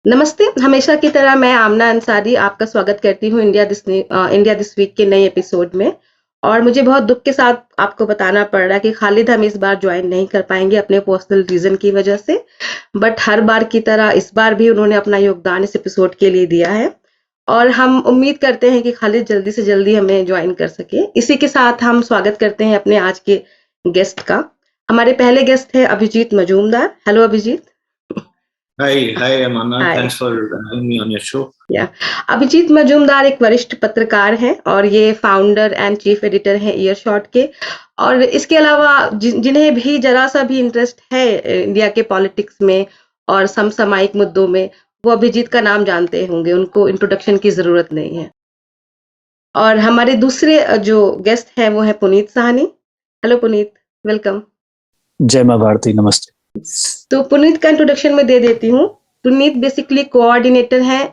नमस्ते, हमेशा की तरह मैं आमना अंसारी आपका स्वागत करती हूँ इंडिया दिस वीक के नए एपिसोड में। और मुझे बहुत दुख के साथ आपको बताना पड़ रहा है कि खालिद हम इस बार ज्वाइन नहीं कर पाएंगे अपने पर्सनल रीजन की वजह से। बट हर बार की तरह इस बार भी उन्होंने अपना योगदान इस एपिसोड के लिए दिया है और हम उम्मीद करते हैं कि खालिद जल्दी से जल्दी हमें ज्वाइन कर सके। इसी के साथ हम स्वागत करते हैं अपने आज के गेस्ट का। हमारे पहले गेस्ट है Abhijit Majumdar. Hello Abhijit. Hi, Amana. Hi. Thanks for having me on your show. या अभिजीत मजूमदार एक वरिष्ठ पत्रकार हैं और ये फाउंडर एंड चीफ एडिटर हैं ईयरशॉट के। और इसके अलावा जिन्हें भी जरा सा भी इंटरेस्ट है इंडिया के पॉलिटिक्स में और समसामयिक मुद्दों में, वो अभिजीत का नाम जानते होंगे, उनको इंट्रोडक्शन की जरूरत नहीं है। और हमारे दूसरे जो गेस्ट हैं वो है पुनीत साहनी। Hello Puneet, welcome. जय मां भारती, नमस्ते। तो पुनीत का इंट्रोडक्शन मैं दे देती हूँ। पुनीत बेसिकली कोऑर्डिनेटर है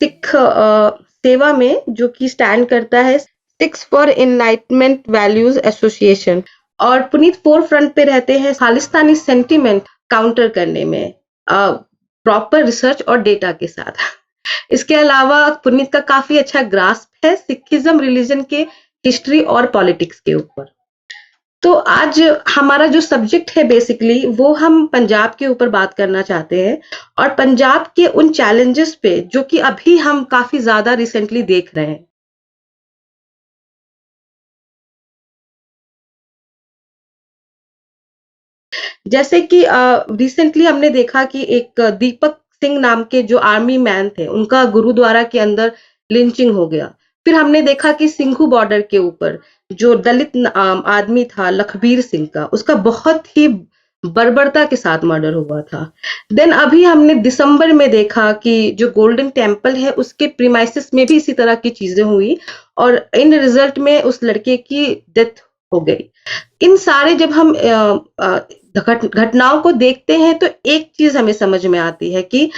सिख सेवा में, जो कि स्टैंड करता है six for enlightenment values association. और पुनीत फोर फ्रंट पे रहते हैं खालिस्तानी सेंटिमेंट काउंटर करने में प्रॉपर रिसर्च और डेटा के साथ। इसके अलावा पुनीत का काफी अच्छा ग्रास्प है सिखिज्म रिलीजन के हिस्ट्री और पॉलिटिक्स के ऊपर। तो आज हमारा जो सब्जेक्ट है बेसिकली वो हम पंजाब के ऊपर बात करना चाहते हैं और पंजाब के उन चैलेंजेस पे जो कि अभी हम काफी ज्यादा रिसेंटली देख रहे हैं। जैसे कि रिसेंटली हमने देखा कि एक दीपक सिंह नाम के जो आर्मी मैन थे, उनका गुरुद्वारा के अंदर लिंचिंग हो गया। फिर हमने देखा कि सिंघू बॉर्डर के ऊपर जो दलित आदमी था लखबीर सिंह का, उसका बहुत ही बर्बरता के साथ मर्डर हुआ था। देन अभी हमने दिसंबर में देखा कि जो गोल्डन टेम्पल है उसके प्रीमाइसेस में भी इसी तरह की चीजें हुई और इन रिजल्ट में उस लड़के की डेथ हो गई। इन सारे जब हम घटनाओं को देखते हैं तो एक चीज हमें समझ में आती है कि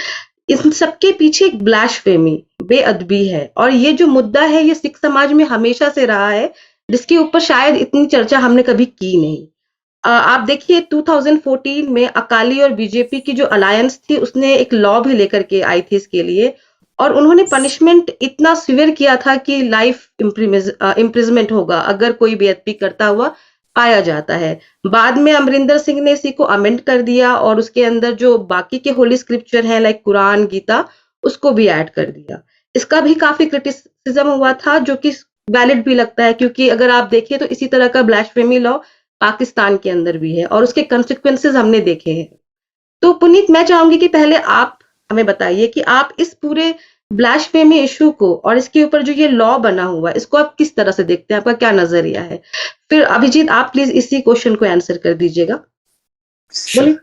इन सबके पीछे एक ब्लास्फेमी, बेअदबी है। और ये जो मुद्दा है ये सिख समाज में हमेशा से रहा है, जिसके ऊपर शायद इतनी चर्चा हमने कभी की नहीं। आप देखिए 2014 में अकाली और बीजेपी की जो अलायंस थी उसने एक लॉ भी लेकर के आई थी इसके लिए, और उन्होंने पनिशमेंट इतना सिवियर किया था कि लाइफ इम्प्रिजमेंट होगा अगर कोई बेअदबी करता हुआ पाया जाता है। बाद में अमरिंदर सिंह ने इसी को अमेंड कर दिया और उसके अंदर जो बाकी के होली स्क्रिप्चर हैं लाइक कुरान, गीता, उसको भी ऐड कर दिया। इसका भी काफी क्रिटिसिज्म हुआ था जो कि वैलिड भी लगता है, क्योंकि अगर आप देखिए तो इसी तरह का ब्लास्फेमी लॉ पाकिस्तान के अंदर भी है और उसके कंसिक्वेंसेस हमने देखे हैं। तो पुनीत, मैं चाहूंगी कि पहले आप हमें बताइए कि आप इस पूरे ब्लास्फेमी इशू को और इसके ऊपर जो ये लॉ बना हुआ है इसको आप किस तरह से देखते हैं, आपका क्या नजरिया है। फिर अभिजीत आप प्लीज इसी क्वेश्चन को आंसर कर दीजिएगा। Sure.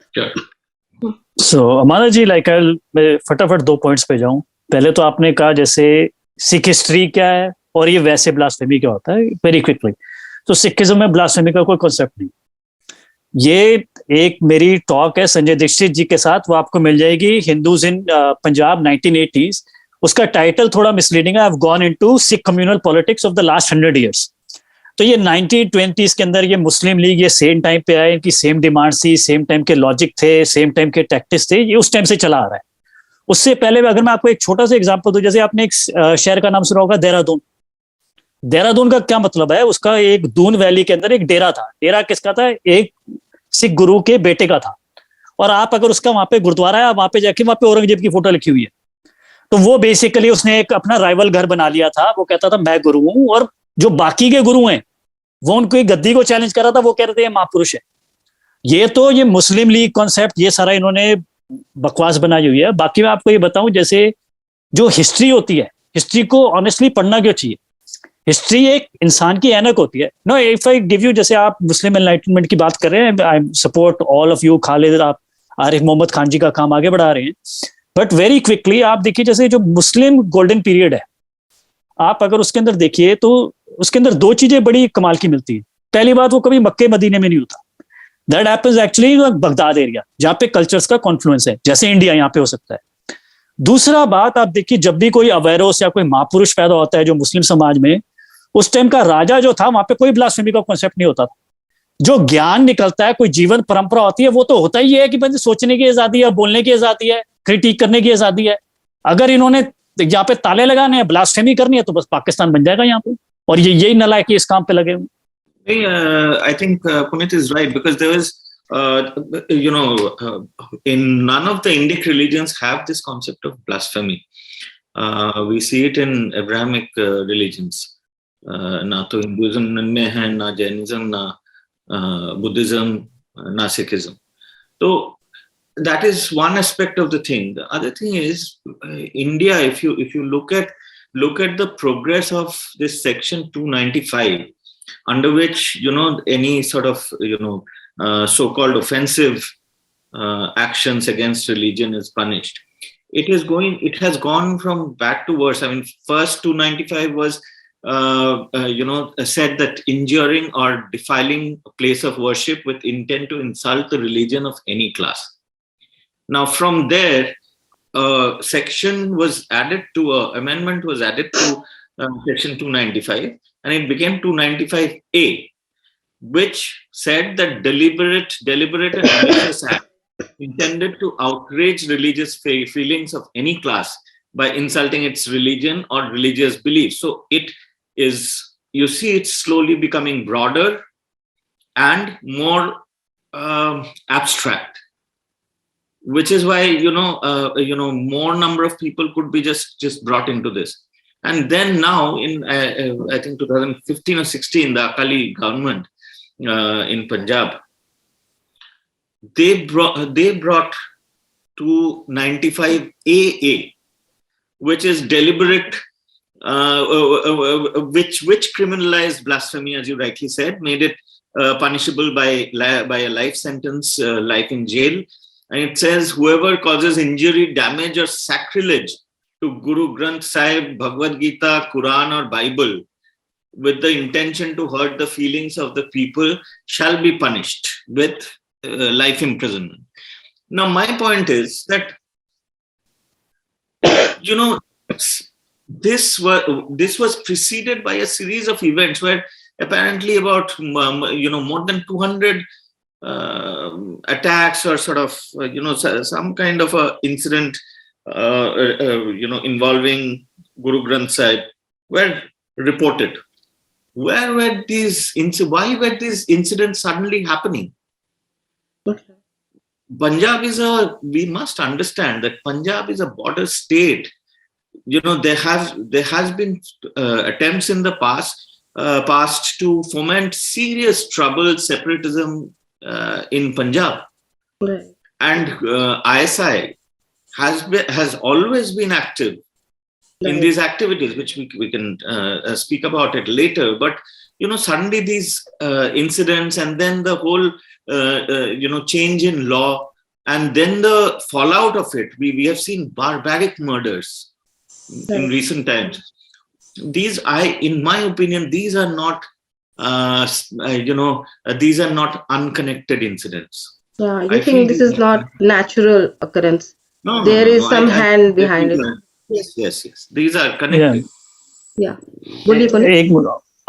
सो अमाना जी, मैं फटाफट 2 पॉइंट्स पे जाऊं। पहले तो आपने कहा जैसे सिख हिस्ट्री क्या है और ये वैसे ब्लास्फेमी क्या होता है, वेरी क्विकली। तो सिखिज्म में ब्लास्फेमी का कोई कॉन्सेप्ट नहीं। ये एक मेरी टॉक है संजय दीक्षित जी के साथ, वो आपको मिल जाएगी, हिंदूज इन पंजाब 1980s। उसका टाइटल थोड़ा मिसलीडिंग है, I have gone into Sikh communal politics of the last 100 years। तो ये 1920s के अंदर ये मुस्लिम लीग ये सेम टाइम पे आए, इनकी सेम डिमांड थी, सेम टाइम के लॉजिक थे, सेम टाइम के टैक्टिक्स थे, ये उस टाइम से चला आ रहा है। उससे पहले अगर मैं आपको एक छोटा सा एग्जांपल दूं, जैसे आपने एक शहर का नाम सुना होगा देहरादून। देहरादून का क्या मतलब है, उसका एक दून वैली के अंदर एक डेरा था। डेरा किसका था? एक सिख गुरु के बेटे का था। और आप अगर उसका वहां पे गुरुद्वारा है, वहां पे जाके वहां पे औरंगजेब की फोटो लिखी हुई है। तो वो बेसिकली उसने एक अपना राइवल घर बना लिया था। वो कहता था मैं गुरु हूं, और जो बाकी के गुरु हैं वो उनको गद्दी को चैलेंज कर रहा था, वो कह रहे थे ये महापुरुष है। ये मुस्लिम लीग कॉन्सेप्ट ये सारा इन्होंने बकवास बनाई हुई है। बाकी मैं आपको ये बताऊं, जैसे जो हिस्ट्री होती है, हिस्ट्री को ऑनेस्टली पढ़ना क्यों चाहिए। हिस्ट्री एक इंसान की ऐनक होती है। No, if I give you, जैसे आप मुस्लिम एनलाइटमेंट की बात कर रहे हैं, I support all of you, Khalid, आप आरिफ मोहम्मद खान जी का काम आगे बढ़ा रहे हैं। बट वेरी क्विकली आप देखिए, जैसे जो मुस्लिम गोल्डन पीरियड है, आप अगर उसके अंदर देखिए तो उसके अंदर 2 चीजें बड़ी कमाल की मिलती है। पहली बात, वो कभी मक्के मदीने में नहीं होता। That happens actually Baghdad area, जहां पे कल्चर्स का कॉन्फ्लुएंस है, जैसे इंडिया यहाँ पे हो सकता है। दूसरा बात, आप देखिए जब भी कोई अवेरोस या कोई महापुरुष पैदा होता है जो मुस्लिम समाज में, उस टाइम का राजा जो था, वहां पे कोई ब्लास्फेमी का कॉन्सेप्ट नहीं होता था। जो ज्ञान निकलता है, कोई जीवन परंपरा होती है, वो तो होता ही है कि बंदे सोचने की आजादी है, बोलने की आजादी है, क्रिटिक करने की आजादी है। अगर इन्होंने यहाँ पे ताले लगाने हैं, ब्लास्फेमी करनी है, तो बस पाकिस्तान बन जाएगा यहाँ पे, और ये यही नालायकी इस काम पे लगे हुए। I think Punit is right, because there was, in none of the Indic religions have this concept of blasphemy. We see it in Abrahamic religions. ना तो Hinduism में है, ना Jainism, ना Buddhism, ना Sikhism. So that is one aspect of the thing. The other thing is India. If you look at the progress of this Section 295. Under which, any sort of, so-called offensive actions against religion is punished. It has gone from bad to worse. I mean, first 295 was, said that injuring or defiling a place of worship with intent to insult the religion of any class. Now, from there, amendment was added to Section 295. And it became 295A, which said that deliberate and malicious act intended to outrage religious feelings of any class by insulting its religion or religious beliefs. So it is, it's slowly becoming broader and more abstract, which is why more number of people could be just brought into this. And then now in I think 2015 or 16, the Akali government in Punjab, they brought 295AA, which is deliberate, which criminalized blasphemy, as you rightly said, made it punishable by a life sentence, life in jail. And it says whoever causes injury, damage, or sacrilege to Guru Granth Sahib, Bhagavad Gita, Quran, or Bible with the intention to hurt the feelings of the people shall be punished with life imprisonment. Now, my point is that, this was preceded by a series of events where apparently about, more than 200 attacks or sort of, some kind of a incident involving Guru Granth Sahib were reported. Why were these incidents suddenly happening? Okay. Punjab we must understand that Punjab is a border state. There has been attempts in the past to foment serious trouble, separatism in Punjab. Right. And ISI has always been active in these activities, which we can speak about it later. But suddenly these incidents, and then the whole change in law, and then the fallout of it, we have seen barbaric murders in recent times. These, in my opinion, these are not these are not unconnected incidents. Yeah, you think this is not natural occurrence? No, there is some hand behind it. Yes. These are connected. Yeah. बोलिए कौन? एक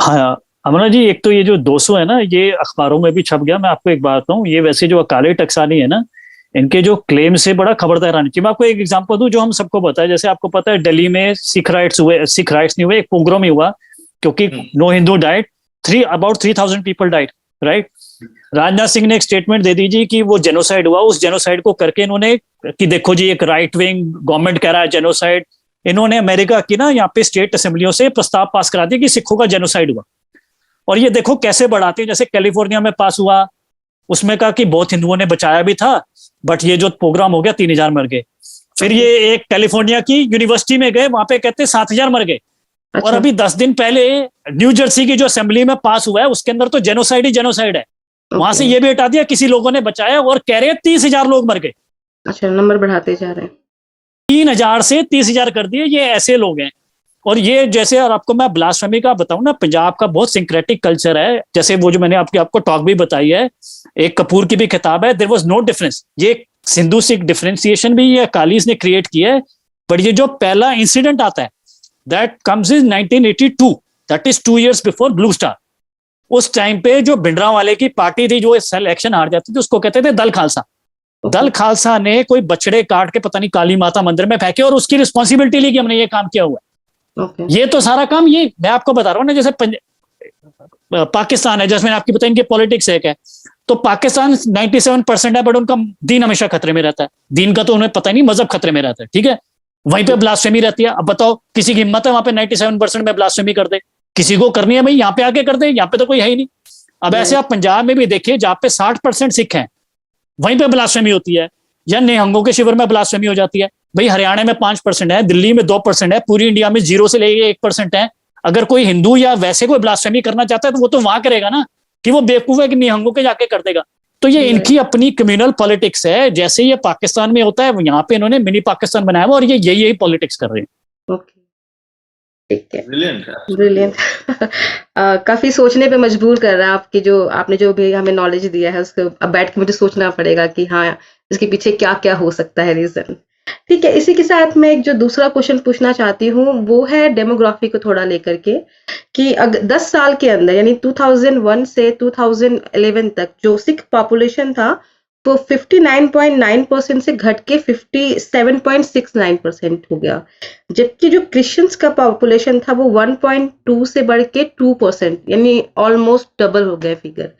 हाँ अमना जी, एक तो ये जो 200 है ना, ये अखबारों में भी छप गया। मैं आपको एक बात कहूँ, ये वैसे जो अकाली टकसाली है ना, इनके जो क्लेम से बड़ा खबरदार रहना चाहिए। मैं आपको एक एग्जांपल दूं जो हम सबको पता है। जैसे आपको पता है दिल्ली में सिख राइट्स नहीं हुए, एक पोग्राम ही हुआ क्योंकि no Hindu died, about 3000 people died, right. Rajnath Singh ने एक स्टेटमेंट दे दीजिए कि वो जेनोसाइड हुआ। उस जेनोसाइड को करके इन्होंने कि देखो जी, एक राइट विंग गवर्नमेंट कह रहा है जेनोसाइड। इन्होंने अमेरिका की ना यहाँ पे स्टेट असेंबलियों से प्रस्ताव पास करा दिया कि सिखों का जेनोसाइड हुआ। और ये देखो कैसे बढ़ाते हैं। जैसे कैलिफोर्निया में पास हुआ, उसमें कहा कि बहुत हिंदुओं ने बचाया भी था, बट ये जो प्रोग्राम हो गया 3000 मर गए। फिर ये एक कैलिफोर्निया की यूनिवर्सिटी में गए, वहां पे कहते 7000 मर गए। और अभी 10 दिन पहले न्यू जर्सी की जो असेंबली में पास हुआ है, उसके अंदर तो जेनोसाइड ही जेनोसाइड है। वहां से ये भी हटा दिया, किसी लोगों ने बचाया, और कह रहे 30,000 लोग मर गए। अच्छा, नंबर बढ़ाते जा रहे हैं। 3000 से 30,000 कर दिए। ये ऐसे लोग हैं। और ये जैसे, और आपको मैं ब्लास्फेमी का बताऊं ना, पंजाब का बहुत सिंक्रेटिक कल्चर है। जैसे वो जो मैंने आपको टॉक भी बताई है, एक कपूर की भी किताब है, देयर वाज नो डिफरेंस। ये सिंधु सिख डिफरेंशिएशन भी ये अकालीज ने क्रिएट किया है। बट ये जो पहला इंसिडेंट आता है, that comes in 1982, that is 2 years before blue star. उस टाइम पे जो भिंडरांवाले की पार्टी थी, जो इलेक्शन हार जाती थी, उसको कहते थे दल खालसा। दल खालसा ने कोई बछड़े काट के पता नहीं काली माता मंदिर में फेंके और उसकी रिस्पॉन्सिबिलिटी ली कि हमने ये काम किया हुआ है। ये तो सारा काम, ये मैं आपको बता रहा हूँ ना, जैसे पाकिस्तान है, जैसे मैंने आपकी बताया इनकी पॉलिटिक्स एक है, तो पाकिस्तान 97% है, बट उनका दीन हमेशा खतरे में रहता है। दीन का तो उन्हें पता ही नहीं, मजहब खतरे में रहता है, ठीक है। वहीं पे ब्लास्फेमी रहती है। अब बताओ किसी की हिम्मत है वहां पे 97% में ब्लास्फेमी कर दे? किसी को करनी है भाई यहाँ पे आके कर दे, यहाँ पे तो कोई है ही नहीं। अब ऐसे आप पंजाब में भी देखिए जहाँ पे 60% सिख हैं, वहीं पे ब्लास्फेमी होती है, या निहंगों के शिविर में ब्लास्फेमी हो जाती है। भाई हरियाणा में 5% है, दिल्ली में 2% है, पूरी इंडिया में 0 से लेके 1% है। अगर कोई हिंदू या वैसे कोई ब्लास्फेमी करना चाहता है तो वो तो वहां करेगा ना, कि वो बेवकूफ है कि निहंगों के जाके कर देगा। तो ये इनकी अपनी कम्युनल पॉलिटिक्स है, जैसे ये पाकिस्तान में होता है, यहाँ पे इन्होंने मिनी पाकिस्तान बनाया हुआ और ये यही पॉलिटिक्स कर रहे हैं। ठीक है, ब्रिलियंट काफी सोचने पे मजबूर कर रहा है आपकी जो आपने जो भी हमें नॉलेज दिया है, उसको अब बैठ के मुझे सोचना पड़ेगा कि हाँ इसके पीछे क्या क्या हो सकता है रीजन। ठीक है, इसी के साथ मैं एक जो दूसरा क्वेश्चन पूछना चाहती हूँ वो है डेमोग्राफी को थोड़ा लेकर के, कि अगर 10 साल के अंदर यानी 2001 से 2011 तक जो सिख पॉपुलेशन था वो 59.9% से घट के 57.69% हो गया, जबकि जो क्रिश्चियंस का पॉपुलेशन था वो 1.2 से बढ़ के 2%, यानी ऑलमोस्ट डबल हो गया फिगर।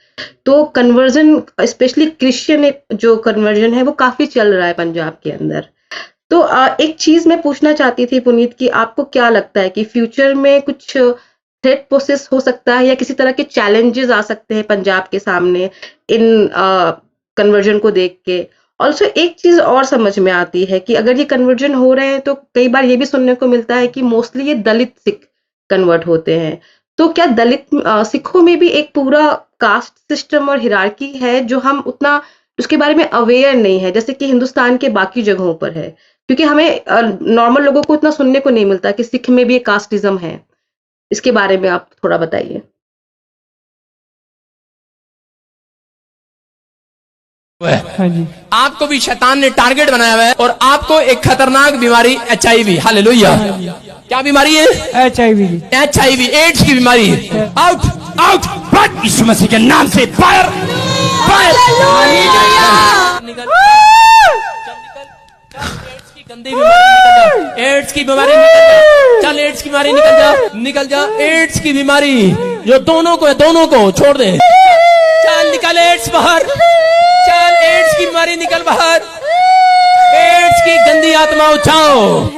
तो कन्वर्जन, स्पेशली क्रिश्चियन जो कन्वर्जन है वो काफी चल रहा है पंजाब के अंदर। तो एक चीज मैं पूछना चाहती थी पुनीत, कि आपको क्या लगता है कि फ्यूचर में कुछ थ्रेट पोसेस हो सकता है या किसी तरह के चैलेंजेस आ सकते हैं पंजाब के सामने इन कन्वर्जन को देख के? ऑल्सो एक चीज और समझ में आती है कि अगर ये कन्वर्जन हो रहे हैं तो कई बार ये भी सुनने को मिलता है कि मोस्टली ये दलित सिख कन्वर्ट होते हैं। तो क्या दलित सिखों में भी एक पूरा कास्ट सिस्टम और हिरार्की है जो हम उतना उसके बारे में अवेयर नहीं है जैसे कि हिंदुस्तान के बाकी जगहों पर है? क्योंकि हमें नॉर्मल लोगों को इतना सुनने को नहीं मिलता कि सिख में भी एक कास्टिज्म है। इसके बारे में आप थोड़ा बताइए। हाँ जी। आपको भी शैतान ने टारगेट बनाया हुआ है और आपको एक खतरनाक बीमारी HIV, हालेलुया, क्या बीमारी है? HIV, एड्स की बीमारी। आउट आउट, बट यीशु मसीह के नाम से फायर फायर। एड्स की बीमारी निकल जा, चल एड्स की बीमारी निकल जा, निकल जा। एड्स की बीमारी जो दोनों को छोड़ दे, चल निकल एड्स बाहर, चल एड्स की बीमारी निकल बाहर, एड्स की गंदी आत्मा उठाओ।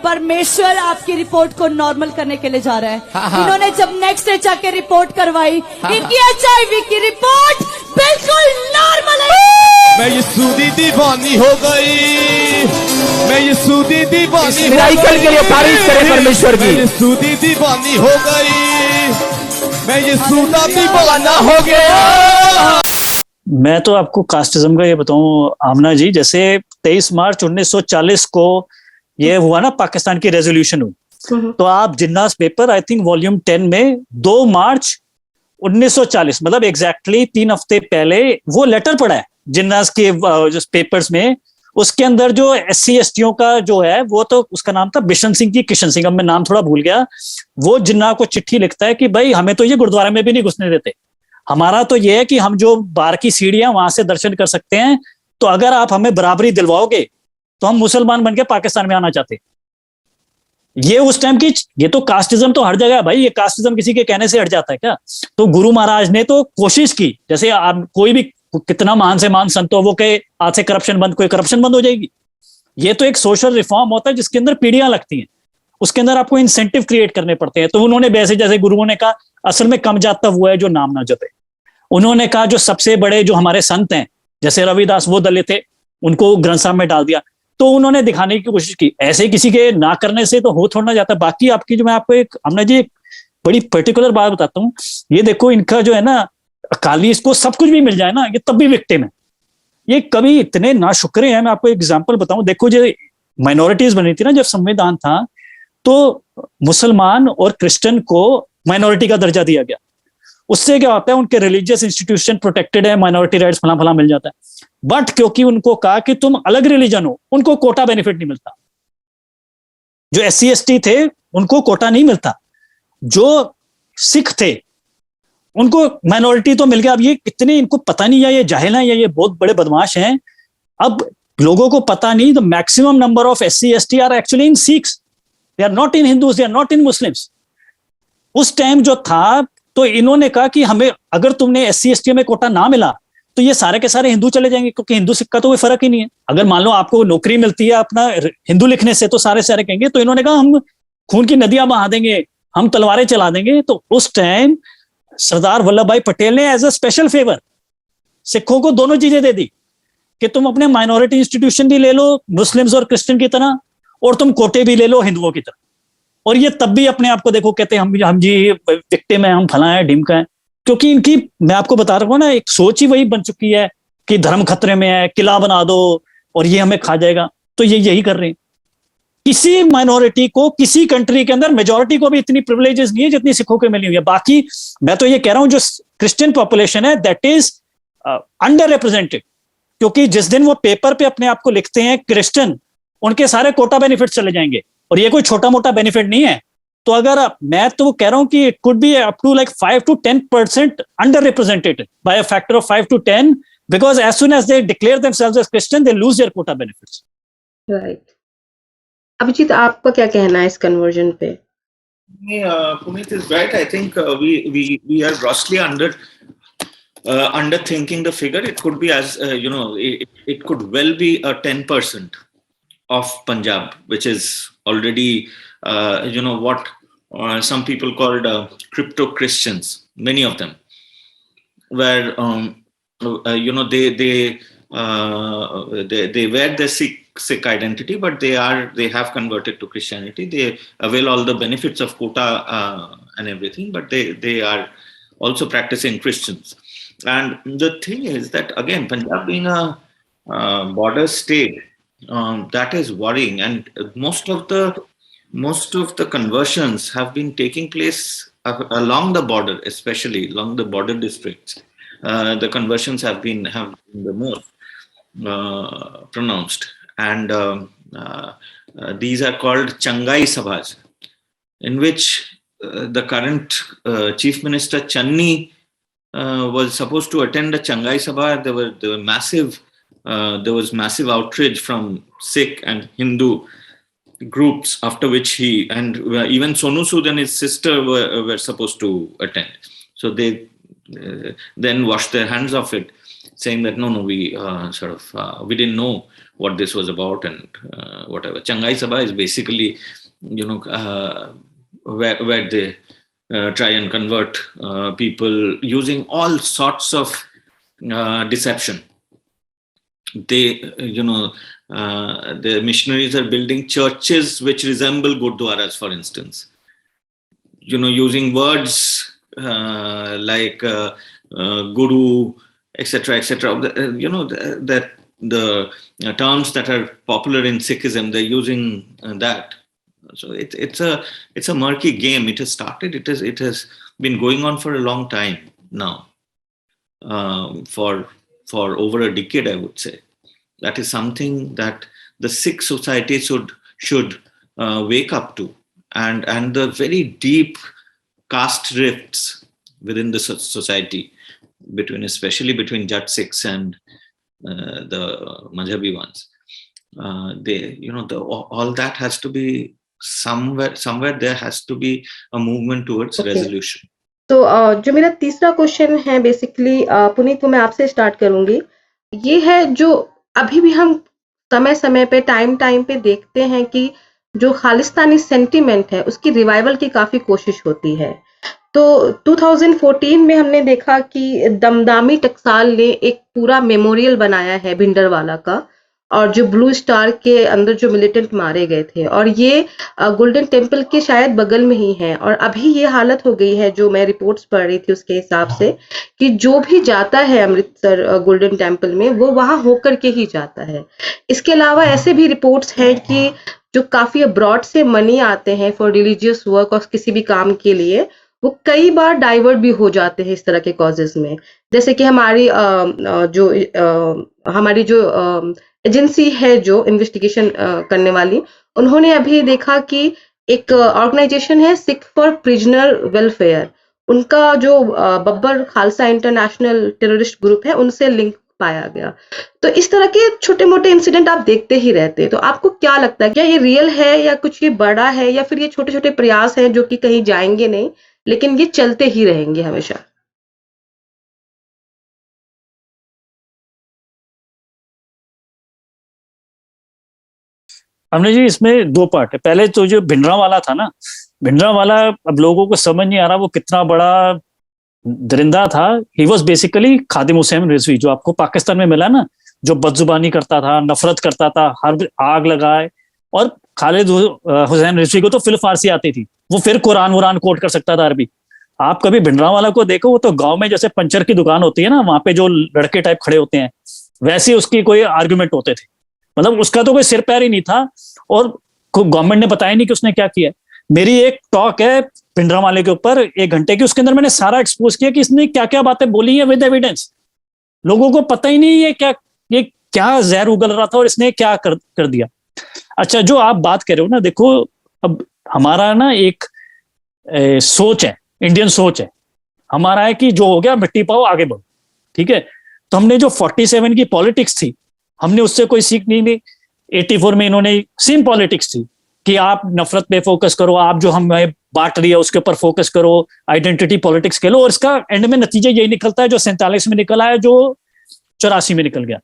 परमेश्वर आपकी रिपोर्ट को नॉर्मल करने के लिए जा रहा है। इन्होंने जब नेक्स्ट डे जाके रिपोर्ट करवाई, इनकी HIV की रिपोर्ट बिल्कुल नॉर्मल है। मैं यीशु दी दीवानी हो गई, मैं यीशु दी दीवानी हो गई, के लिए तारीफ करें परमेश्वर की। यीशु दी दीवानी हो गई, मैं यीशु दा दीवाना हो गया। मैं तो आपको कास्टिज्म का ये बताऊं आमना जी, जैसे 23 मार्च 1940 को ये हुआ ना, पाकिस्तान की रेजोल्यूशन हुई, तो आप जिन्नास पेपर आई थिंक वॉल्यूम 10 में 2 मार्च 1940 मतलब एग्जैक्टली 3 हफ्ते पहले वो लेटर पड़ा है जिन्नास के पेपर्स में। उसके अंदर जो SC STों का जो है वो, तो उसका नाम था बिशन सिंह की किशन सिंह, अब मैं नाम थोड़ा भूल गया। वो जिन्ना को चिट्ठी लिखता है कि भाई हमें तो ये गुरुद्वारे में भी नहीं घुसने देते, हमारा तो ये है कि हम जो बाहर की सीढ़ियां वहां से दर्शन कर सकते हैं, तो अगर आप हमें बराबरी दिलवाओगे तो हम मुसलमान बनके पाकिस्तान में आना चाहते। ये उस टाइम की, ये तो कास्टिज्म तो हर जगह है भाई, ये कास्टिज्म किसी के कहने से हट जाता है क्या? तो गुरु महाराज ने तो कोशिश की, जैसे आप कोई भी कितना महान से महान संत हो, वो कहे आज से करप्शन बंद, कोई करप्शन बंद हो जाएगी? ये तो एक सोशल रिफॉर्म होता है जिसके अंदर पीढ़ियां लगती हैं, उसके अंदर आपको इंसेंटिव क्रिएट करने पड़ते हैं। तो उन्होंने वैसे, जैसे गुरुओं ने कहा असल में कम जाता हुआ है जो नाम ना जपे। उन्होंने कहा जो सबसे बड़े जो हमारे संत हैं जैसे रविदास, वो दलित थे, उनको ग्रंथ साहब में डाल दिया। तो उन्होंने दिखाने की कोशिश की, ऐसे किसी के ना करने से तो हो थोड़ा ना जाता। बाकी आपकी जो, मैं आपको एक हमने जी एक बड़ी पर्टिकुलर बात बताता हूँ, ये देखो इनका जो है ना अकाली, इसको सब कुछ भी मिल जाए ना ये तब भी विक्टिम है, ये कभी इतने नाशुक्रे हैं। मैं आपको एग्जाम्पल बताऊं, देखो जो माइनॉरिटीज बनी थी ना जब संविधान था, तो मुसलमान और क्रिश्चियन को माइनॉरिटी का दर्जा दिया गया। उससे क्या होता है, उनके रिलीजियस इंस्टीट्यूशन प्रोटेक्टेड है, माइनॉरिटी राइट्स फला फला मिल जाता है। बट क्योंकि उनको कहा कि तुम अलग रिलीजन हो, उनको कोटा बेनिफिट नहीं मिलता। जो SC ST थे उनको कोटा नहीं मिलता, जो सिख थे उनको माइनॉरिटी तो मिल गया। अब ये कितने इनको पता नहीं है, ये जाहिल हैं या ये बहुत बड़े बदमाश हैं। अब लोगों को पता नहीं, the maximum number of SC ST are actually in Sikhs, they are not in Hindus, they are not in Muslims. उस टाइम जो था तो इन्होंने कहा कि हमें अगर तुमने SC ST में कोटा ना मिला तो ये सारे के सारे हिंदू चले जाएंगे, क्योंकि हिंदू सिख का तो कोई फर्क ही नहीं है। अगर मान लो आपको नौकरी मिलती है अपना हिंदू लिखने से तो सारे सारे कहेंगे, तो इन्होंने कहा हम खून की नदियां बहा देंगे, हम तलवारें चला देंगे। तो उस टाइम सरदार वल्लभ भाई पटेल ने एज अ स्पेशल फेवर सिखों को दोनों चीजें दे दी कि तुम अपने माइनॉरिटी इंस्टीट्यूशन भी ले लो मुस्लिम्स और क्रिश्चियन की तरह, और तुम कोटे भी ले लो हिंदुओं की तरह। और ये तब भी अपने आप को देखो कहते हैं हम जी विक्टिम है, हम फला है, ढिमका है, क्योंकि इनकी, मैं आपको बता रहा हूँ ना, एक सोच ही वही बन चुकी है कि धर्म खतरे में है, किला बना दो और ये हमें खा जाएगा। तो ये यही कर रहे हैं। किसी माइनॉरिटी को किसी कंट्री के अंदर, मेजॉरिटी को भी इतनी प्रिविलेजेस नहीं है जितनी सिखों को मिली हुई है। बाकी मैं तो ये कह रहा हूं जो क्रिश्चियन पॉपुलेशन है दैट इज अंडर रिप्रेजेंटेड, क्योंकि जिस दिन वो पेपर पे अपने आप को लिखते हैं क्रिश्चियन, उनके सारे कोटा बेनिफिट चले जाएंगे। और ये कोई छोटा मोटा बेनिफिट नहीं है। तो अगर मैं तो कह रहा हूं कि it could be up to like 5 to 10% underrepresented by a factor of 5 to 10, because as soon as they declare themselves as Christian they lose their quota benefits. Right. Abhijit, आपका क्या कहना है इस कन्वर्जन पे? Puneet is right. I think we are grossly underthinking the figure. It could be as it could well be a 10% of Punjab, which is already what some people called crypto Christians. Many of them, where they wear their Sikh identity, but they have converted to Christianity. They avail all the benefits of quota and everything, but they are also practicing Christians. And the thing is that again, Punjab being a border state, that is worrying, and most of the conversions have been taking place along the border, especially along the border districts. The conversions have been the most pronounced, and these are called Changai Sabhas, in which the current Chief Minister Channi was supposed to attend a Changai Sabha. There were massive. There was massive outrage from Sikh and Hindu groups, after which he and even Sonu Sood and his sister were supposed to attend. So they then washed their hands of it, saying that no, we we didn't know what this was about and whatever. Changai Sabha is basically, where they try and convert people using all sorts of deception. They, the missionaries are building churches which resemble gurdwaras, for instance. Using words like guru, etc., etc. That the terms that are popular in Sikhism, they're using that. So it's a murky game. It has started. It has been going on for a long time now. For over a decade, I would say. That is something that the Sikh society should wake up to, and the very deep caste rifts within the society, especially between Jat Sikhs and the Madhhabi ones. All that has to be somewhere there has to be a movement towards resolution. तो जो मेरा तीसरा question है basically Puneet, वो मैं आपसे start करूंगी। ये है जो अभी भी हम समय समय पे टाइम पे देखते हैं कि जो खालिस्तानी सेंटिमेंट है उसकी रिवाइवल की काफी कोशिश होती है। तो 2014 में हमने देखा कि दमदामी टकसाल ने एक पूरा मेमोरियल बनाया है भिंडरवाला का, और जो ब्लू स्टार के अंदर जो मिलिटेंट मारे गए थे, और ये गोल्डन टेम्पल के शायद बगल में ही है। और अभी ये हालत हो गई है, जो मैं रिपोर्ट्स पढ़ रही थी उसके हिसाब से, कि जो भी जाता है अमृतसर गोल्डन टेम्पल में वो वहां होकर के ही जाता है। इसके अलावा ऐसे भी रिपोर्ट्स हैं कि जो काफी अब्रॉड से मनी आते हैं फॉर रिलीजियस वर्क और किसी भी काम के लिए, वो कई बार डाइवर्ट भी हो जाते हैं इस तरह के कॉजेज में। जैसे कि हमारी जो एजेंसी है जो इन्वेस्टिगेशन करने वाली, उन्होंने अभी देखा कि एक ऑर्गेनाइजेशन है सिख फॉर प्रिजनर वेलफेयर, उनका जो Babbar Khalsa international terrorist group है, उनसे लिंक पाया गया। तो इस तरह के छोटे-मोटे इंसिडेंट आप देखते ही रहते हैं। तो आपको क्या लगता है, क्या ये रियल है या कुछ ये बड़ा है, या फिर ये छोटे-छोटे प्रयास हैं जो कि कहीं जाएँगे नहीं, लेकिन ये चलते ही रहेंगे हमेशा? हमने जी इसमें दो पार्ट है। पहले तो जो भिंडरा वाला था ना, भिंडरा वाला अब लोगों को समझ नहीं आ रहा वो कितना बड़ा दरिंदा था। ही वॉज बेसिकली खादिम हुसैन रिजवी, जो आपको पाकिस्तान में मिला ना, जो बदजुबानी करता था, नफरत करता था, हर आग लगाए। और खालिद हुसैन रिजवी को तो फिल फारसी आती थी, वो फिर कुरान वुरान कोट कर सकता था अरबी। आप कभी भिंडरा वाला को देखो, वो तो गांव में जैसे पंचर की दुकान होती है ना, वहां पे जो लड़के टाइप खड़े होते हैं, वैसे उसकी कोई आर्ग्यूमेंट होते थे। मतलब उसका तो कोई सिर पैर ही नहीं था, और गवर्नमेंट ने बताया नहीं कि उसने क्या किया। मेरी एक टॉक है भिंडरा वाले के ऊपर 1 घंटे की, उसके अंदर मैंने सारा एक्सपोज किया कि इसने क्या क्या बातें बोली है विद एविडेंस। लोगों को पता ही नहीं ये क्या जहर उगल रहा था और इसने क्या कर दिया। अच्छा, जो आप बात कर रहे हो ना, देखो अब हमारा ना एक सोच है, इंडियन सोच है हमारा, है कि जो हो गया मिट्टी पाओ आगे बढ़ो, ठीक है। तो हमने जो 47 की पॉलिटिक्स थी, हमने उससे कोई सीख नहीं ली। 84 में इन्होंने सेम पॉलिटिक्स थी कि आप नफरत पे फोकस करो, आप जो हमें बांट रही है उसके ऊपर फोकस करो, आइडेंटिटी पॉलिटिक्स खेलो, और इसका एंड में नतीजा यही निकलता है जो 47 में निकला है, जो 84 में निकल गया।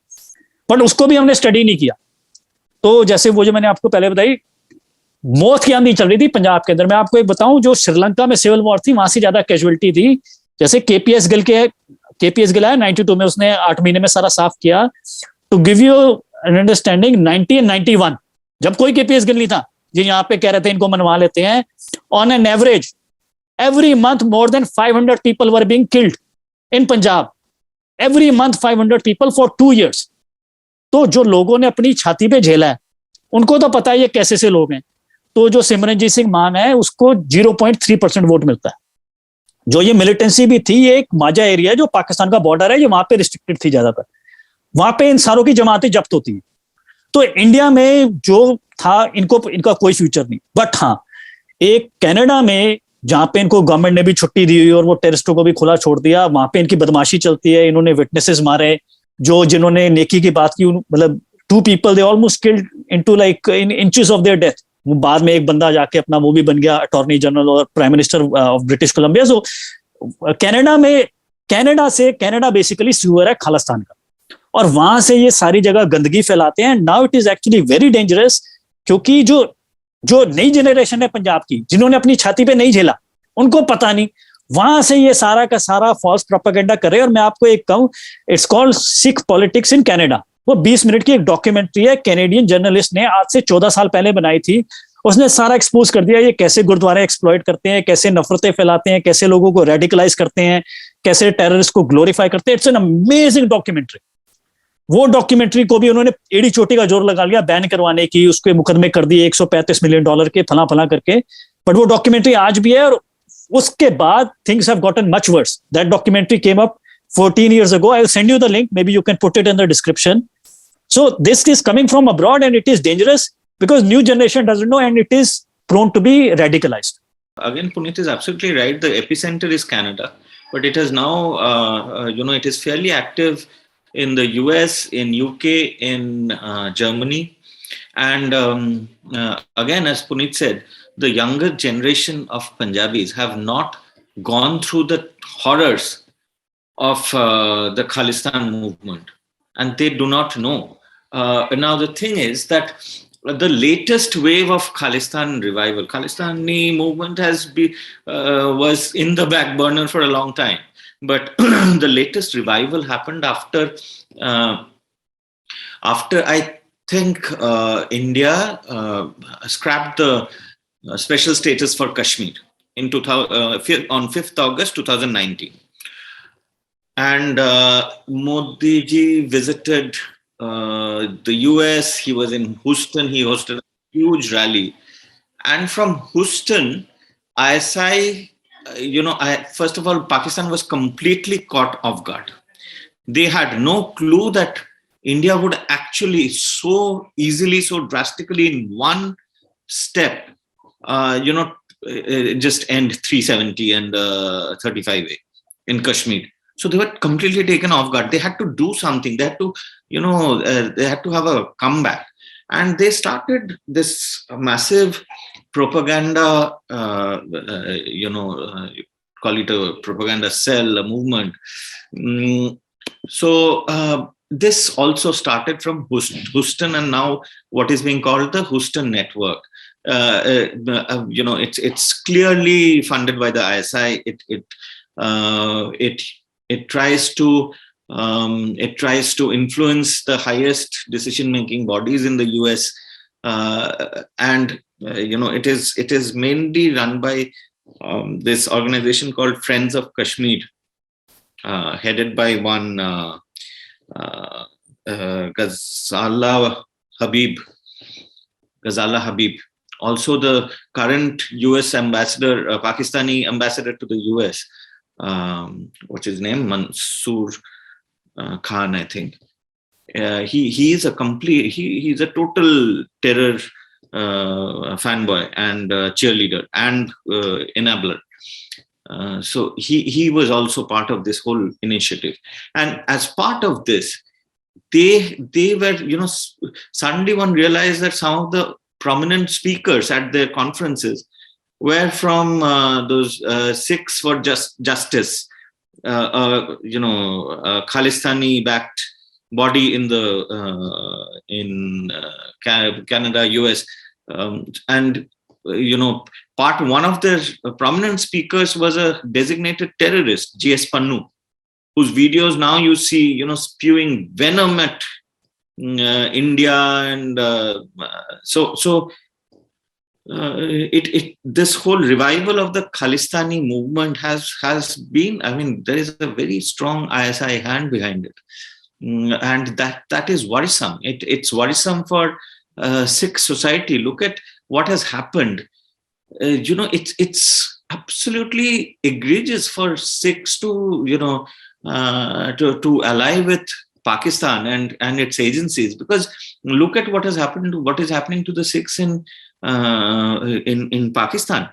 बट उसको भी हमने स्टडी नहीं किया। तो जैसे वो जो मैंने आपको पहले बताई, मौत की आंधी चल रही थी पंजाब के अंदर। मैं आपको एक बताऊं, जो श्रीलंका में सिविल वॉर थी, वहां से ज्यादा कैजुअलिटी थी। जैसे केपीएस गिल है 92 में, उसने 8 महीने में सारा साफ किया। To give you an understanding, 1991 जब कोई केपीएस गिल नहीं था, ये यहाँ पे कह रहे थे इनको मनवा लेते हैं, on an average every month more than 500 people were being killed in Punjab, every month 500 people for 2 years। तो जो लोगों ने अपनी छाती पे झेला है उनको तो पता है ये कैसे से लोग हैं। तो जो सिमरनजीत सिंह मान है उसको 0.3% वोट मिलता है। जो ये मिलिटेंसी भी थी, ये एक माजा एरिया है जो पाकिस्तान का बॉर्डर है, ये वहां पे रिस्ट्रिक्टेड थी ज्यादातर, वहां पे इन सारों की जमातें जब्त होती हैं। तो इंडिया में जो था, इनका कोई फ्यूचर नहीं। बट हाँ, एक कनाडा में जहां पे इनको गवर्नमेंट ने भी छुट्टी दी हुई और वो टेररिस्टों को भी खुला छोड़ दिया, वहां पे इनकी बदमाशी चलती है। इन्होंने विटनेसेस मारे, जिन्होंने नेकी की बात की, मतलब 2 people they almost killed into like in inches of their death. बाद में एक बंदा जाके अपना वो भी बन गया अटॉर्नी जनरल और prime minister of British Columbia. So Canada basically sewer है खालिस्तान का, और वहां से ये सारी जगह गंदगी फैलाते हैं। Now it is actually very dangerous, क्योंकि जो नई जनरेशन है पंजाब की, जिन्होंने अपनी छाती पे नहीं झेला, उनको पता नहीं, वहां से ये सारा का सारा फॉल्स प्रोपेगेंडा कर रहे हैं। और मैं आपको एक कहूं, it's called Sikh politics in Canada. वो 20 मिनट की एक डॉक्यूमेंट्री है, कैनेडियन जर्नलिस्ट ने आज से 14 साल पहले बनाई थी। उसने सारा एक्सपोज कर दिया, ये कैसे गुरुद्वारे एक्सप्लॉइट करते हैं, कैसे नफरतें फैलाते हैं, कैसे लोगों को रेडिकलाइज करते हैं, कैसे टेररिस्ट को ग्लोरीफाई करते हैं। It's an amazing documentary. वो डॉक्यूमेंट्री को भी उन्होंने एड़ी चोटी का जोर लगा लिया बैन करवाने की, उसके मुकदमे कर दिए $135 मिलियन के, फला करके। बट वो डॉक्यूमेंट्री आज भी है, और उसके बाद things have gotten much worse. That documentary came up 14 years ago. I will send you the link. Maybe you can put it in the description. So this is coming from abroad, and it is dangerous because new generation doesn't know, and it is prone to be radicalized. Again, Puneet is absolutely right. The epicenter is Canada, but it has now, it is fairly active in the US, in UK, in Germany. And again, as Puneet said, the younger generation of Punjabis have not gone through the horrors of the Khalistan movement, and they do not know. Now the thing is that the latest wave of Khalistan revival, Khalistani movement was in the back burner for a long time, but the latest revival happened after I think India scrapped the special status for Kashmir on 5th August 2019. And Modi ji visited the US. He was in Houston. He hosted a huge rally. And from Houston, ISI, first of all, Pakistan was completely caught off guard. They had no clue that India would actually so easily, so drastically in one step, just end 370 and 35A in Kashmir. So they were completely taken off guard. They had to do something. They had to, they had to have a comeback. And they started this massive propaganda, call it a propaganda cell, a movement. So this also started from Houston, and now what is being called the Houston Network. It's clearly funded by the ISI. It tries to influence the highest decision-making bodies in the US, and it is mainly run by this organization called Friends of Kashmir, headed by one Ghazala Habib, also the current US ambassador, Pakistani ambassador to the US. What's his name? Mansoor Khan, I think. He's a total terror fanboy and cheerleader and enabler. So he was also part of this whole initiative, and as part of this, they were, suddenly one realized that some of the prominent speakers at their conferences were from those Sikhs for Justice, Khalistani-backed body in Canada, US, and one of their prominent speakers was a designated terrorist, G.S. Pannu, whose videos now you see, spewing venom at India, and this whole revival of the Khalistani movement has been, there is a very strong ISI hand behind it, and that is worrisome. It's worrisome for Sikh society. Look at what has happened. It's absolutely egregious for Sikhs to ally with Pakistan and its agencies, because look at what is happening to the Sikhs in Pakistan.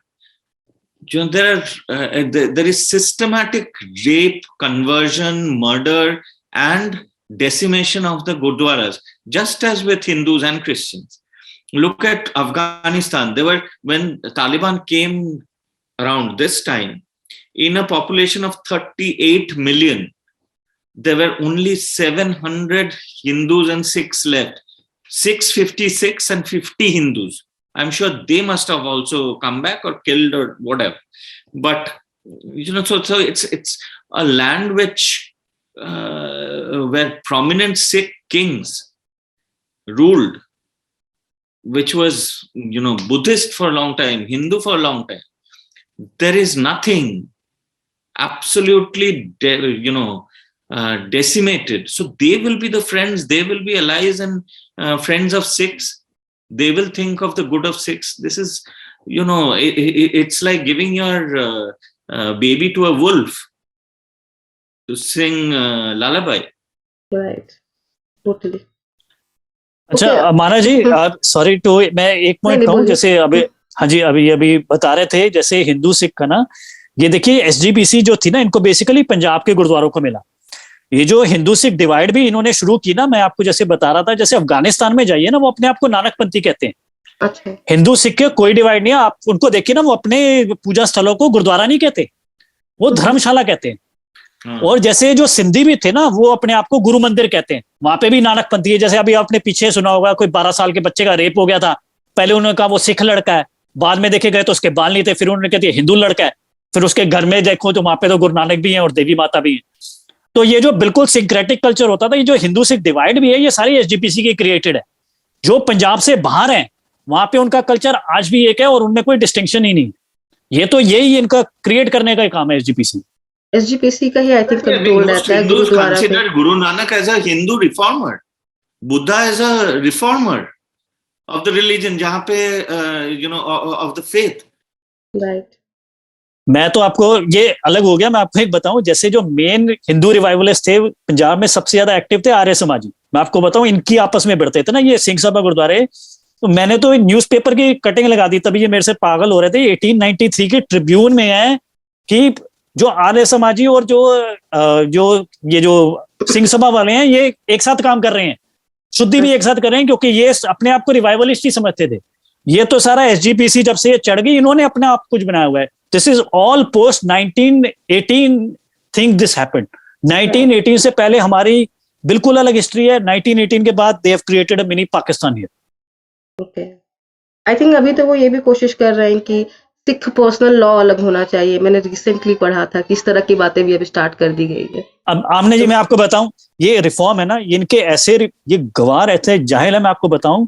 There is systematic rape, conversion, murder, and decimation of the gurdwaras, just as with Hindus and Christians. Look at Afghanistan. When Taliban came around this time, in a population of 38 million, there were only 700 Hindus and Sikhs left. 656 and 50 Hindus. I'm sure they must have also come back or killed or whatever. But so it's a land where prominent Sikh kings ruled, which was Buddhist for a long time, Hindu for a long time. There is nothing, absolutely decimated. So they will be the friends, they will be allies and friends of Sikhs. They will think of the good of Sikhs. This is, it's like giving your baby to a wolf to sing lullaby. Right. Totally. अच्छा माना जी, sorry to, मैं एक point कहूँ, जैसे अभी बता रहे थे, जैसे हिंदू सिख का ना, ये देखिए एसजीपीसी जो थी ना, इनको बेसिकली पंजाब के गुरुद्वारों को मिला। ये जो हिंदू सिख डिवाइड भी इन्होंने शुरू की ना, मैं आपको जैसे बता रहा था, जैसे अफगानिस्तान में जाइए ना, वो अपने आप को नानकपंथी कहते हैं। अच्छा। हिंदू सिख के कोई डिवाइड नहीं है, आप उनको देखिए ना, वो अपने पूजा स्थलों को गुरुद्वारा नहीं कहते, वो धर्मशाला कहते हैं। और जैसे जो सिंधी भी थे ना, वो अपने आप को गुरु मंदिर कहते हैं, वहां पे भी नानकपंथी है। जैसे अभी आपने पीछे सुना होगा, कोई 12 साल के बच्चे का रेप हो गया था, पहले उन्होंने कहा वो सिख लड़का है, बाद में देखे गए तो उसके बाल नहीं थे, फिर उन्होंने कह दिया हिंदू लड़का है, फिर उसके घर में देखो तो वहां पे तो गुरु नानक भी हैं और देवी माता भी हैं। तो ये जो बिल्कुल सिंक्रेटिक कल्चर होता था, ये जो हिंदू सिख डिवाइड भी है, ये सारी एसजीपीसी की क्रिएटेड है। जो पंजाब से बाहर है, वहां पे उनका कल्चर आज भी एक है और उनमें कोई डिस्टिंक्शन ही नहीं। ये तो यही इनका क्रिएट करने का काम है एसजीपीसी का ही, आई थिंक, कंट्रोल रहता है गुरुद्वारा पे। Guru Nanak as a Hindu reformer, Buddha as a reformer of the religion, जहाँ पे of the faith. Right. मैं तो आपको, ये अलग हो गया, मैं आपको एक बताऊं, जैसे जो मेन हिंदू रिवाइवलिस्ट थे पंजाब में, सबसे ज्यादा एक्टिव थे आर्य समाजी। मैं आपको बताऊं, इनकी आपस में बढ़ते थे ना ये सिंह सभा गुरुद्वारे, तो मैंने तो न्यूज़पेपर की कटिंग लगा दी, तभी ये मेरे से पागल हो रहे थे। 1893 के ट्रिब्यून में है कि जो आर्य समाजी और जो सिंह सभा वाले हैं, ये एक साथ काम कर रहे हैं, शुद्धि भी एक साथ कर रहे हैं, क्योंकि ये अपने आप को रिवाइवलिस्ट ही समझते थे। ये तो सारा एसजीपीसी जब से ये चढ़ गई, इन्होंने अपने आप कुछ बनाया हुआ है। This is all post 1918 think this happened. 1918 से पहले हमारी बिल्कुल अलग हिस्ट्री है। 1918 के बाद they have created a mini Pakistan here. Okay, I think अभी तो वो ये भी कोशिश कर रहे हैं कि सिख पर्सनल लॉ अलग होना चाहिए। मैंने रिसेंटली पढ़ा था कि इस तरह की बातें भी अभी स्टार्ट कर दी गई है। अब आमने जी, मैं आपको बताऊं, ये रिफॉर्म है ना, इनके ऐसे ये गवार ऐसे जाहिल है, मैं आपको बताऊं,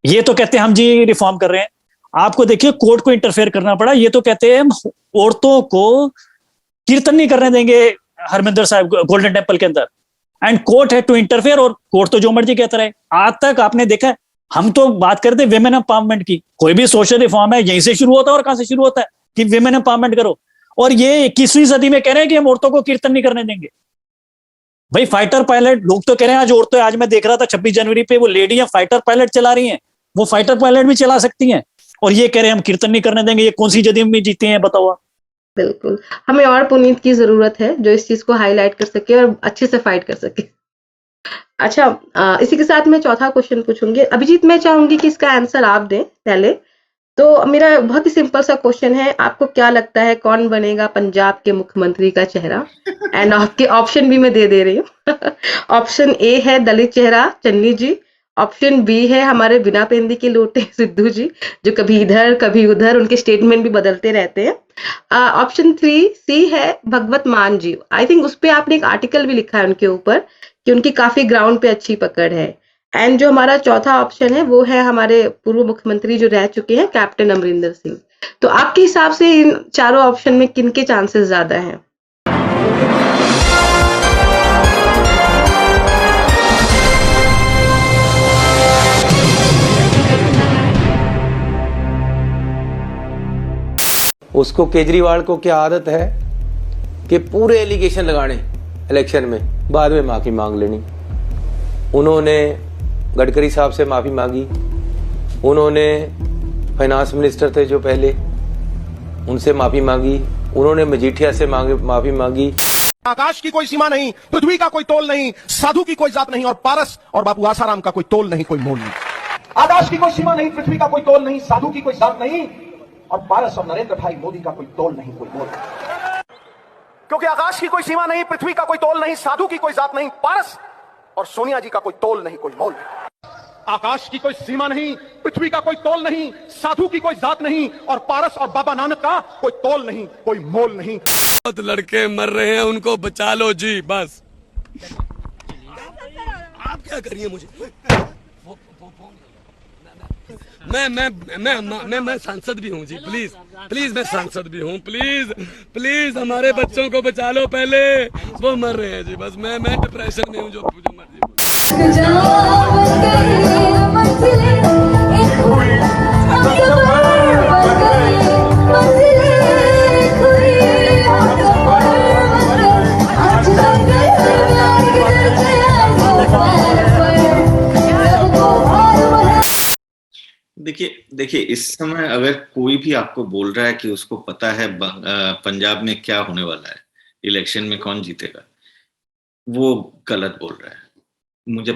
ये तो कहते हैं हम जी रिफॉर्म कर रहे हैं। आपको देखिए कोर्ट को इंटरफेयर करना पड़ा। ये तो कहते हैं हम औरतों को कीर्तन नहीं करने देंगे हरमिंदर साहिब गोल्डन टेम्पल के अंदर, एंड कोर्ट है टू इंटरफेयर, और कोर्ट तो जो मर्जी कहता रहे। आज तक आपने देखा है, हम तो बात करते हैं विमेन एम्पावरमेंट की, कोई भी सोशल रिफॉर्म है यहीं से शुरू होता है। और कहां से शुरू होता है कि विमेन एम्पावरमेंट करो, और ये 21वीं सदी में कह रहे हैं कि हम औरतों को कीर्तन नहीं करने देंगे। भाई फाइटर पायलट, लोग तो कह रहे हैं आज औरतें, आज मैं देख रहा था 26 जनवरी पे वो लेडियां फाइटर पायलट चला रही हैं, वो फाइटर पायलट भी चला सकती हैं, और ये कह रहे हैं हम कीर्तन नहीं करने देंगे। ये कौन सी सदी में जीते हैं बताओ आप। बिल्कुल, हमें और पुनीत की जरूरत है जो इस चीज को हाईलाइट कर सके और अच्छे से फाइट कर सके। अच्छा, इसी के साथ मैं चौथा क्वेश्चन पूछूंगी। अभिजीत, मैं चाहूंगी कि इसका आंसर आप दें पहले। तो मेरा बहुत ही सिंपल सा क्वेश्चन है, आपको क्या लगता है कौन बनेगा पंजाब के मुख्यमंत्री का चेहरा? एंड आपके ऑप्शन भी मैं दे रही हूँ। ऑप्शन ए है दलित चेहरा चन्नी जी, ऑप्शन बी है हमारे बिना पेंदी के लोटे सिद्धू जी, जो कभी इधर कभी उधर, उनके स्टेटमेंट भी बदलते रहते हैं। ऑप्शन 3 सी है भगवत मान जी। आई थिंक उस पर आपने एक आर्टिकल भी लिखा है उनके ऊपर कि उनकी काफी ग्राउंड पे अच्छी पकड़ है। एंड जो हमारा चौथा ऑप्शन है वो है हमारे पूर्व मुख्यमंत्री जो रह चुके हैं कैप्टन अमरिंदर सिंह। तो आपके हिसाब से इन चारों ऑप्शन में किनके चांसेस ज्यादा हैं? उसको केजरीवाल को क्या आदत है कि पूरे एलिगेशन लगाने इलेक्शन में, बाद में माफी मांग लेनी। उन्होंने गडकरी साहब से माफी मांगी, उन्होंने फाइनेंस मिनिस्टर थे जो पहले, उनसे माफी मांगी, उन्होंने मजीठिया से माफी मांगी। आकाश की कोई सीमा नहीं, पृथ्वी का कोई तोल नहीं, साधु की कोई जात नहीं, और पारस और बापू आसाराम का कोई तोल नहीं, कोई मोल नहीं। आकाश की कोई सीमा नहीं, पृथ्वी का कोई तोल नहीं, साधु की कोई जात नहीं, और पारस और नरेंद्र भाई मोदी का कोई तोल नहीं, कोई मोल नहीं। क्योंकि आकाश की कोई सीमा नहीं, पृथ्वी का कोई तोल नहीं, साधु की कोई जात नहीं, पारस और सोनिया जी का कोई तोल नहीं, कोई मोल नहीं। आकाश की कोई सीमा नहीं, पृथ्वी का कोई तोल नहीं, साधु की कोई जात नहीं, और पारस और बाबा नानक का कोई तोल नहीं, कोई मोल नहीं। बहुत लड़के मर रहे हैं, उनको बचा लो जी, बस। आप क्या करिए मुझे? मैं सांसद भी हूँ जी, प्लीज मैं सांसद भी हूँ, प्लीज हमारे बच्चों को बचा लो पहले, वो मर रहे हैं जी, बस मैं डिप्रेशन में हूँ, जो मर्जी। देखिए इस समय अगर कोई भी आपको बोल रहा है कि उसको पता है पंजाब में क्या होने वाला है, इलेक्शन में कौन जीतेगा, वो गलत बोल रहा है। मुझे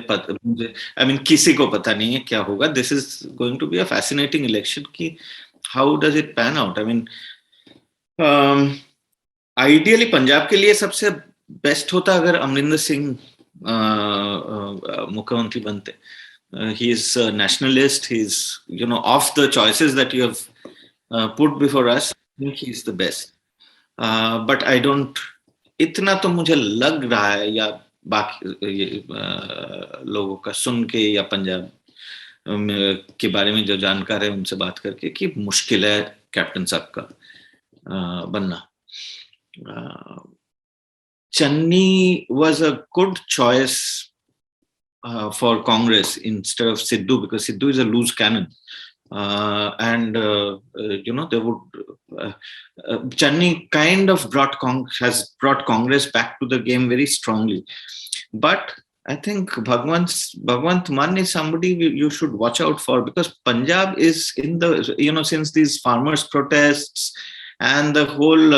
आई मीन किसी को पता नहीं है क्या होगा। This is going to be a fascinating election कि how does it pan out. I mean ideally Punjab के लिए सबसे बेस्ट होता अगर अमरिंदर सिंह मुख्यमंत्री बनते। He is a nationalist. He's, of the choices that you have put before us, I think he's the best. But I don't, इतना तो मुझे लग रहा है, या बाकी लोगों का सुन के या पंजाब के बारे में जो जानकार है उनसे बात करके, कि मुश्किल है कैप्टन साहब का बनना। Channi was a good choice for Congress instead of Sidhu, because Sidhu is a loose cannon, and they would Channi kind of has brought Congress back to the game very strongly. But I think Bhagwant Mann is somebody you should watch out for, because Punjab is in the, since these farmers protests and the whole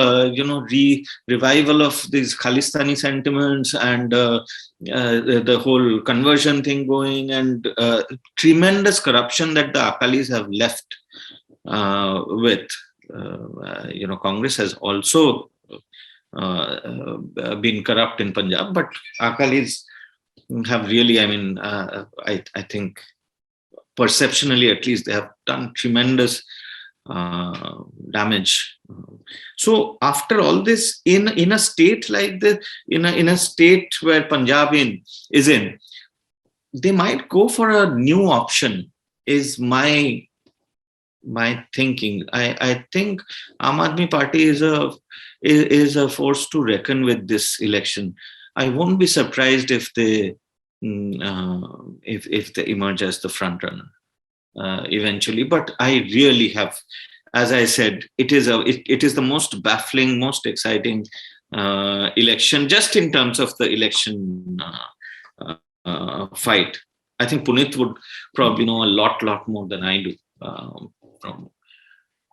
revival of these Khalistani sentiments, and the whole conversion thing going, and tremendous corruption that the Akalis have left with. Congress has also been corrupt in Punjab, but Akalis have really, I think perceptionally at least, they have done tremendous damage. So after all this, in a state like this, in a state where Punjab is in, they might go for a new option, is my thinking. I think Aam Aadmi Party is a force to reckon with this election. I won't be surprised if they emerge as the front runner eventually. But I really have, as I said, it is the most baffling, most exciting election, just in terms of the election fight. I think Punit would probably know a lot more than I do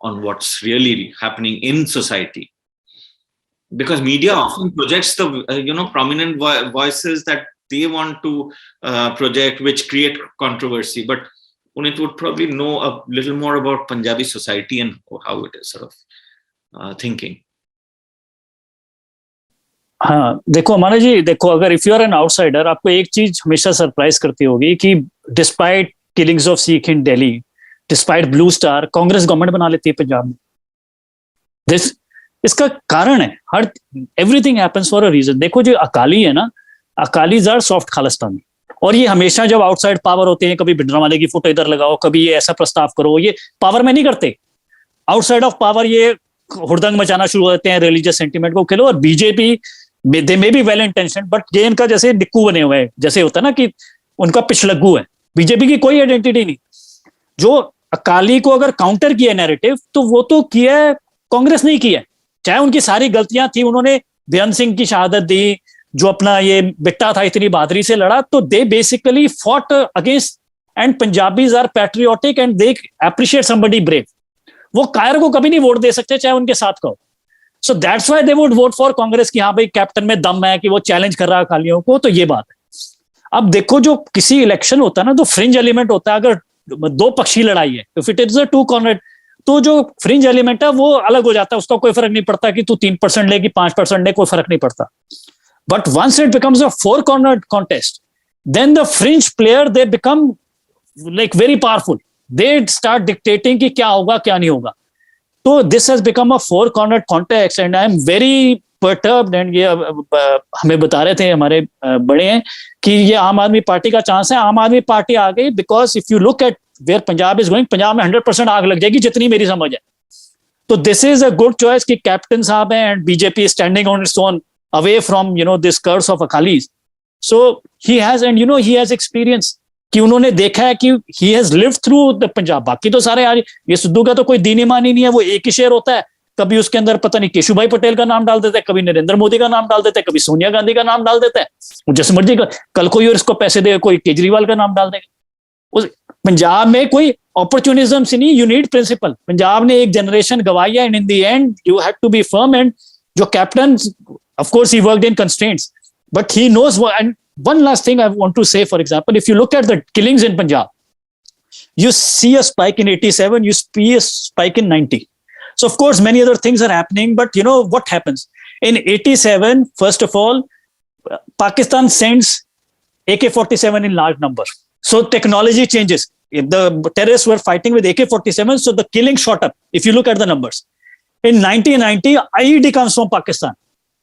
on what's really happening in society, because media often projects the prominent voices that they want to project, which create controversy. But Punit would probably know a little more about Punjabi society and how it is sort of thinking. हाँ, देखो अमाना जी, देखो, अगर if you are an outsider, आपको एक चीज हमेशा surprise करती होगी कि despite killings of Sikh in Delhi, despite blue star, Congress government बना लेती है पंजाब में. इसका कारण है, हर everything happens for a reason. देखो जो अकाली है ना, अकालीज आर सॉफ्ट खालिस्तानी, और ये हमेशा जब आउटसाइड पावर होते हैं, कभी भिंडरावाले की फोटो इधर लगाओ, कभी ये ऐसा प्रस्ताव करो, ये पावर में नहीं करते. आउटसाइड ऑफ पावर ये हुड़दंग मचाना शुरू हो जाते हैं, रिलीजियस सेंटिमेंट को खेलो. और BJP they may be well intention, but ये इनका जैसे डिक्कू बने हुए हैं, जैसे होता है ना कि उनका पिछलग्गू है. बीजेपी की कोई आइडेंटिटी नहीं. जो अकाली को अगर काउंटर किया नैरेटिव, तो वो तो किया है, कांग्रेस नहीं किया. चाहे उनकी सारी गलतियां थी, उन्होंने बेअंत सिंह की शहादत दी, जो अपना ये बिट्टा था इतनी बहादुरी से लड़ा, तो they basically fought against, and Punjabis are patriotic and they appreciate somebody brave. वो कायर को कभी नहीं वोट दे सकते, चाहे उनके साथ का हो. So that's why they would vote for Congress कि हाँ भाई कैप्टन में दम है, कि वो चैलेंज कर रहा है अकालियों को. तो ये बात है. अब देखो जो किसी इलेक्शन होता है ना, तो फ्रिंज एलिमेंट होता है. अगर दो पक्षी लड़ाई है, if it is a two corner, तो जो फ्रिंज एलिमेंट है वो अलग हो जाता है. उसका कोई फर्क नहीं पड़ता कि तू 3% ले कि 5% ले, कोई फर्क नहीं पड़ता. But once it becomes a four-cornered contest, then the fringe player, they become like very powerful. They start dictating कि क्या होगा क्या नहीं होगा. So this has become a four-cornered contest, and I am very perturbed. And ये हमें बता रहे थे हमारे बड़े हैं कि ये आम आदमी पार्टी का चांस है. आम आदमी पार्टी आ गई, because if you look at where Punjab is going, Punjab में 100% आग लग जाएगी, जितनी मेरी समझ है. तो this is a good choice कि कैप्टन साहब हैं, and BJP is standing on its own, away from this curse of Akalis. So he has, and he has experience कि उन्होंने देखा है कि he has lived through the Punjab. बाकी तो सारे यार, ये सिद्धू का तो कोई दीन ईमान ही नहीं है. वो एक ही शेर होता है, कभी उसके अंदर पता नहीं केशुभाई पटेल का नाम डाल देता है, कभी नरेंद्र मोदी का नाम डाल देता है, कभी सोनिया गांधी का नाम डाल देता है. जैसे मर्जी कल कोई और इसको पैसे देगा, कोई केजरीवाल का नाम डाल देगा. पंजाब में कोई अपॉर्चुनिज्म से नहीं, यू नीड प्रिंसिपल. पंजाब ने एक जनरेशन गवाई है, and in the end you have to be firm. And जो captain, of course he worked in constraints, but he knows what. And one last thing I want to say, for example, if you look at the killings in Punjab, you see a spike in 87, you see a spike in 90. So of course many other things are happening, but what happens in 87? First of all, Pakistan sends AK-47 in large numbers, so technology changes. If the terrorists were fighting with AK-47, so the killing shot up. If you look at the numbers, in 1990 IED comes from Pakistan,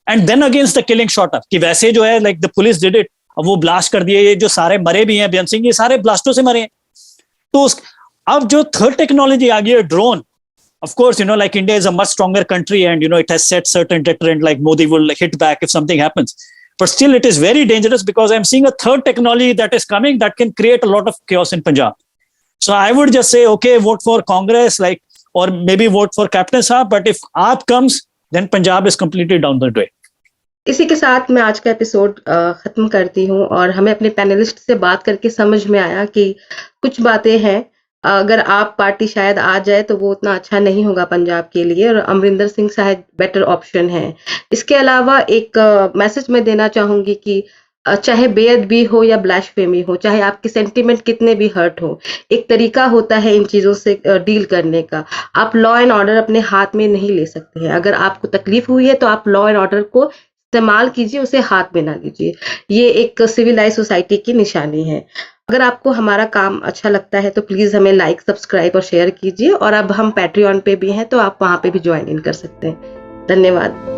and then against the killing shot up कि वैसे जो है, like the police did it, अब वो blast कर दिए. ये जो सारे मरे भी हैं, बेअंत सिंह, ये सारे ब्लास्टों से मरे हैं. तो अब जो थर्ड टेक्नोलॉजी आ गई है, drone. Of course, like India is a much stronger country, and it has set certain deterrent, like Modi will hit back if something happens. But still, it is very dangerous, because I'm seeing a third technology that is coming that can create a lot of chaos in Punjab. So I would just say, okay, vote for Congress, or maybe vote for Captain Saab. But if AAP comes, then Punjab is completely down the drain. इसी के साथ मैं आज का episode खत्म करती हूँ. और हमें अपने पैनलिस्ट से बात करके समझ में आया कि कुछ बातें हैं अगर आप पार्टी शायद आ जाए तो वो उतना अच्छा नहीं होगा पंजाब के लिए, और अमरिंदर सिंह शायद बेटर ऑप्शन है। इसके अलावा एक मैसेज मैं देना चाहूंगी कि चाहे बेअदबी हो या ब्लास्फेमी हो, चाहे आपके सेंटिमेंट कितने भी हर्ट हो, एक तरीका होता है इन चीज़ों से डील करने का। आप लॉ एंड ऑर्डर अपने हाथ में नहीं ले सकते हैं। अगर आपको तकलीफ हुई है तो आप लॉ एंड ऑर्डर को इस्तेमाल कीजिए, उसे हाथ में ना लीजिए। ये एक सिविलाइज सोसाइटी की निशानी है। अगर आपको हमारा काम अच्छा लगता है तो प्लीज़ हमें लाइक, सब्सक्राइब और शेयर कीजिए, और अब हम पैट्रियन पे भी हैं तो आप वहाँ पे भी ज्वाइन इन कर सकते हैं। धन्यवाद।